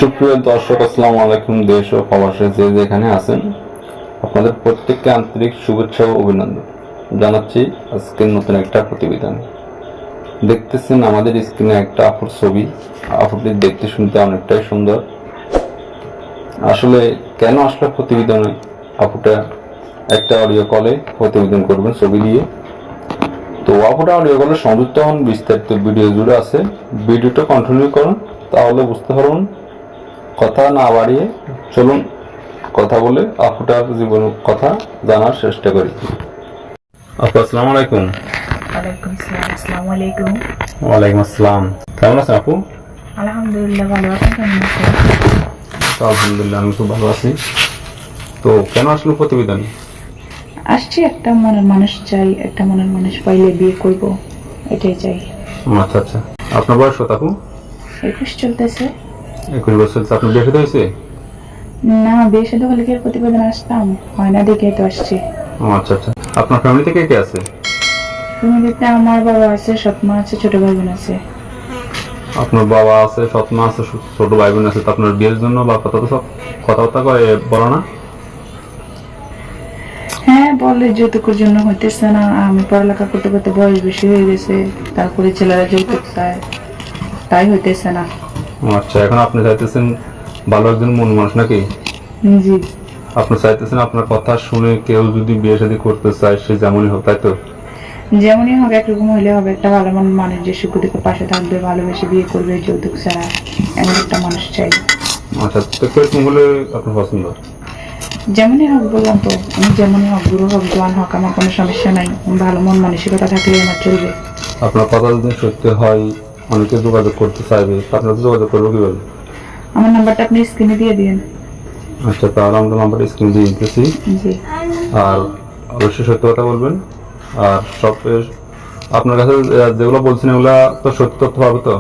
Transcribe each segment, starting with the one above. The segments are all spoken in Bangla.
সুপ্রিয় দর্শক, আসসালামু আলাইকুম। দেশ ও প্রবাসে যে যেখানে আছেন, আপনাদের প্রত্যেককে আন্তরিক শুভেচ্ছা ও অভিনন্দন জানাচ্ছি। আজকের নতুন একটা প্রতিবেদন দেখতেছেন আমাদের স্ক্রিনে একটা আপুর ছবি। আপুটি দেখতে শুনতে অনেকটাই সুন্দর। আসলে কেন আসলে প্রতিবেদনে আপুটা একটা অডিও কলে প্রতিবেদন করবেন ছবি দিয়ে। তো আপুটা অডিও কলে সংযুক্ত হন, বিস্তারিত ভিডিও জুড়ে আছে। ভিডিওটা কন্টিনিউ করুন, তাহলে বুঝতে পারবেন। কথা না বাড়িয়ে চলুন কথা বলে আপুটার জীবন কথা জানার চেষ্টা করি। আপু, আসসালামু আলাইকুম। ওয়ালাইকুম আসসালাম। আসসালামু আলাইকুম। ওয়ালাইকুম আসসালাম। কেমন আছেন আপু? আলহামদুলিল্লাহ ভালো আছেন? কেমন আছেন? আলহামদুলিল্লাহ, আমি খুব ভালো আছি। তো কেন আসলে প্রতিবেদন? আসছি, একটা মনের মানুষ চাই, একটা মনের মানুষ পাইলে বিয়ে করব, এটাই চাই। আচ্ছা আচ্ছা, আপনার বয়স কত আপু? 21 চলতেছে। 21 বছর। আপনার বিয়ে শাদী হয়েছে? না, বিয়ে সাথে হলে কি আর প্রতিবেদন আসতাম? হয় না দেখে তো আসছি। আচ্ছা আচ্ছা, আপনার ফ্যামিলিতে কে কে আছে? ফ্যামিলিতে আমার বাবা আছে, সৎ মা আছে, ছোট ভাই বোন আছে। আপনার বাবা আছে, সৎ মা আছে, ছোট ভাই বোন আছে। তো আপনার বিয়ের জন্য বা কথাবার্তা করে বলো না? হ্যাঁ বলে, যৌতুকের জন্য হইতেছে না। আমি পড়ালেখা করতে করতে বয়স বেশি হয়ে গেছে, তারপরে ছেলেরা যৌতুক চায়, তাই হইতেছে না। আচ্ছা, এখন আপনি চাইতেছেন ভালো একজন মন মানুষ নাকি? জি। আপনি চাইতেছেন আপনার কথা শুনে কেউ যদি বিয়ে শাদী করতে চায় সে যেমনই হোক, তাই তো? যেমনই হবে, একরকম হইলে হবে। একটা ভালো মন মানুষ যে সুখ দুঃখে পাশে থাকবে, ভালোবেসে বিয়ে করবে, যৌতুক ছাড়া, এমন একটা মানুষ চাই। আচ্ছা, তো কিরকম হলে আপনার পছন্দ? যেমনই হোক বললাম তো, আমি যেমনই হোক, বুড়ো হোক জোয়ান হোক, আমার কোনো সমস্যা নাই। ভালো মন মানসিকতা থাকলে আমার চলবে। আপনার কথা যদি সত্যি হয়, অনেকে যোগাযোগ করতে চাইবে, তো আপনার যোগাযোগ করবো কিভাবে? আমার নাম্বারটা আপনি স্ক্রিনে দিয়ে দিন। আচ্ছা, তাহলে আমরা নাম্বারটা স্ক্রিনে দিয়ে দিতেছি। জি। আর অবশ্যই সত্য কথা বলবেন। আর সব আপনার কাছে যেগুলো বলছেন এগুলা তো সত্য তথ্য পাবে তো?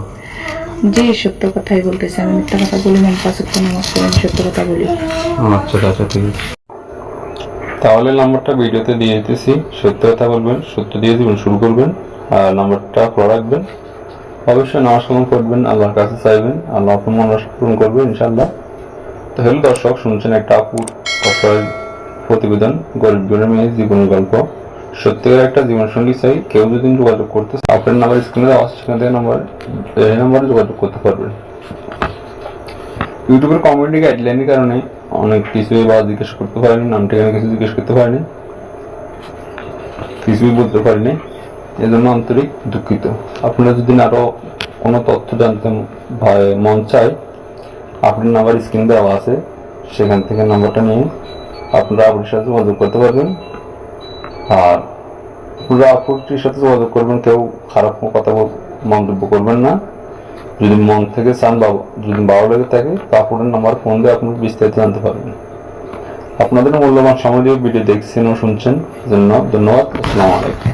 জি, সত্য কথাই বলতেছি, আমি মিথ্যা কথা বলি না। 5 ওয়াক্ত নামাজ পড়ি, আমি সত্য কথা বলি। আচ্ছা আচ্ছা, ঠিক আছে। তাহলে নাম্বারটা ভিডিওতে দিয়ে দিতেছি। সত্য কথা বলবেন, সত্য দিয়ে জীবন শুরু করবেন, আর নাম্বারটা ফলো রাখবেন। অবশ্যই নামাজ কালাম করবেন, আল্লাহর কাছে চাইবেন, আল্লাহ আপনার মন আশা পূরণ করবেন ইনশাআল্লাহ। তো হ্যালো দর্শক, শুনছেন একটা আপুর অসহায় প্রতিবেদন, গরিব ঘরের মেয়ে জীবনের গল্প। সত্যিকার একটা জীবন সঙ্গী চাই। কেউ যদি যোগাযোগ করতে আপনার নাম্বার স্ক্রিনে দেওয়া আছে, সেখান থেকে এই নাম্বারে যোগাযোগ করতে পারবেন। ইউটিউবের কমিউনিটি গাইডলাইনের কারণে অনেক কিছুই বা জিজ্ঞেস করতে পারেনি, নাম ঠিকানা কিছু জিজ্ঞেস করতে পারেনি, কিছুই বলতে পারিনি, এজন্য আন্তরিক দুঃখিত। আপনারা যদি আরো কোনো তথ্য জানতে মন চায়, আপনার নাম্বার স্ক্রিন দেওয়া আছে, সেখান থেকে নাম্বারটা নিয়ে আপনারা আপুর সাথে যোগাযোগ করতে পারবেন। আর পুরো আপুটির সাথে যোগাযোগ করবেন, কেউ খারাপ কথা মন্তব্য করবেন না। যদি মন থেকে চান বা যদি ভালো লেগে থাকে, তো আপনার নাম্বার ফোন দিয়ে আপনি বিস্তারিত জানতে পারবেন। আপনাদের মূল্যবান সময় দিয়ে ভিডিও দেখছেন ও শুনছেন জন্য ধন্যবাদ। আসসালামু আলাইকুম।